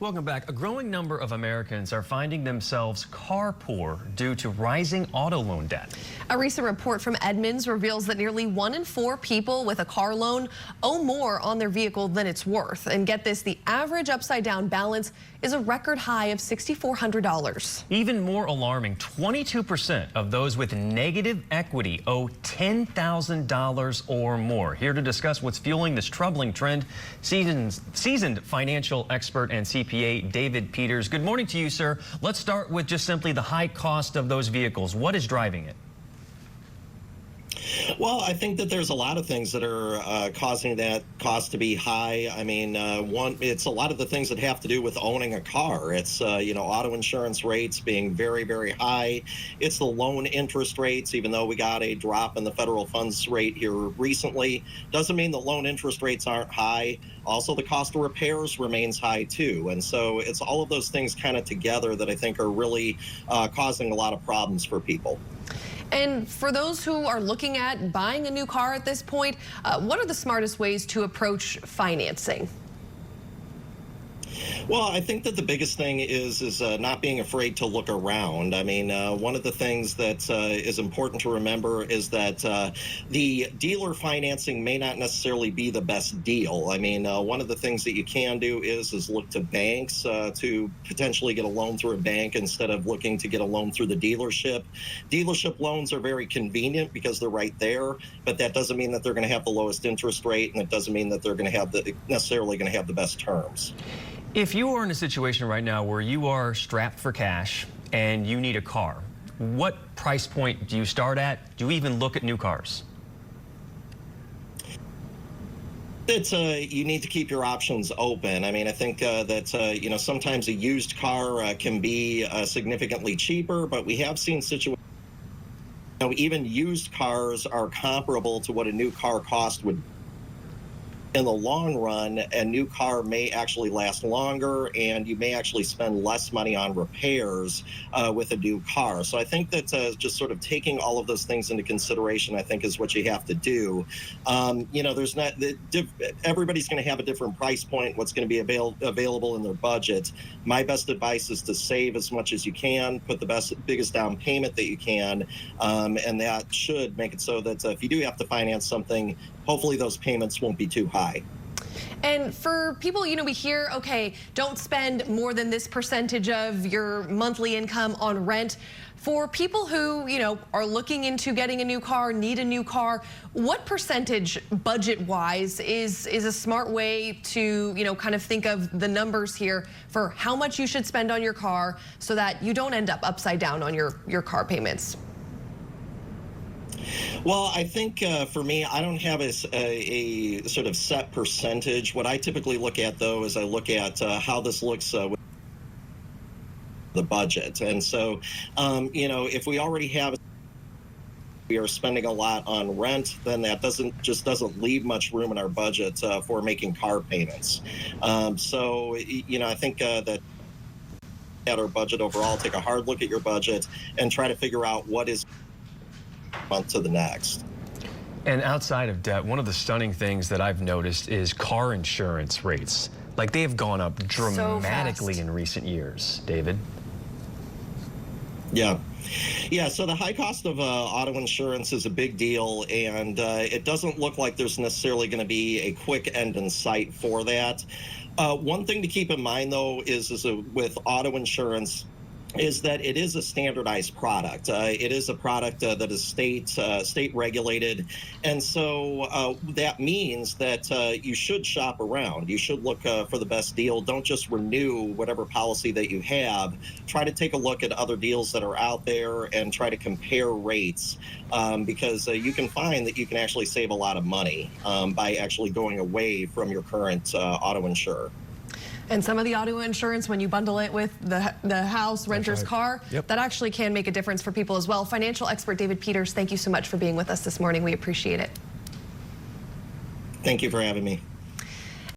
Welcome back. A growing number of Americans are finding themselves car poor due to rising auto loan debt. A recent report from Edmunds reveals that nearly 1 in 4 people with a car loan owe more on their vehicle than it's worth. And get this, the average upside down balance is a record high of $6,400. Even more alarming, 22% of those with negative equity owe $10,000 or more. Here to discuss what's fueling this troubling trend, seasoned financial expert and CPA David Peters. Good morning to you, sir. Let's start with just simply the high cost of those vehicles. What is driving it? Well, I think that there's a lot of things that are causing that cost to be high. I mean, it's a lot of the things that have to do with owning a car. It's, auto insurance rates being very, very high. It's the loan interest rates, even though we got a drop in the federal funds rate here recently, doesn't mean that loan interest rates aren't high. Also, the cost of repairs remains high, too. And so it's all of those things kind of together that I think are really causing a lot of problems for people. And for those who are looking at buying a new car at this point, what are the smartest ways to approach financing? Well, I think that the biggest thing is not being afraid to look around. I mean, one of the things that is important to remember is that the dealer financing may not necessarily be the best deal. I mean, one of the things that you can do is look to banks to potentially get a loan through a bank instead of looking to get a loan through the dealership. Dealership loans are very convenient because they're right there, but that doesn't mean that they're going to have the lowest interest rate, and it doesn't mean that they're going to have necessarily going to have the best terms. If you are in a situation right now where you are strapped for cash and you need a car, what price point do you start at? Do you even look at new cars? You need to keep your options open. I mean, I think that, sometimes a used car can be significantly cheaper, but we have seen situations, even used cars are comparable to what a new car cost would. In the long run, a new car may actually last longer, and you may actually spend less money on repairs with a new car. So I think that just sort of taking all of those things into consideration, I think, is what you have to do. There's not everybody's going to have a different price point, what's going to be available in their budget. My best advice is to save as much as you can, put the biggest down payment that you can, and that should make it so that if you do have to finance something, hopefully those payments won't be too high. And for people, we hear, okay, don't spend more than this percentage of your monthly income on rent. For people who, are looking into getting a new car, need a new car, what percentage budget-wise is a smart way to, kind of think of the numbers here for how much you should spend on your car so that you don't end up upside down on your car payments? Well, I think for me, I don't have a sort of set percentage. What I typically look at, though, is I look at how this looks with the budget. And so, if we already have, we are spending a lot on rent, then that doesn't leave much room in our budget for making car payments. I think that at our budget overall, take a hard look at your budget and try to figure out what is month to the next. And outside of debt, one of the stunning things that I've noticed is car insurance rates. Like, they have gone up dramatically in recent years, David. Yeah, so the high cost of auto insurance is a big deal, and it doesn't look like there's necessarily going to be a quick end in sight for that. One thing to keep in mind, though, is with auto insurance, is that it is a standardized product. It is a product that is state regulated, and so that means that you should shop around. You should look for the best deal. Don't just renew whatever policy that you have. Try to take a look at other deals that are out there and try to compare rates, because you can find that you can actually save a lot of money by actually going away from your current auto insurer. And some of the auto insurance, when you bundle it with the house, renter's car, that actually can make a difference for people as well. Financial expert David Peters, thank you so much for being with us this morning. We appreciate it. Thank you for having me.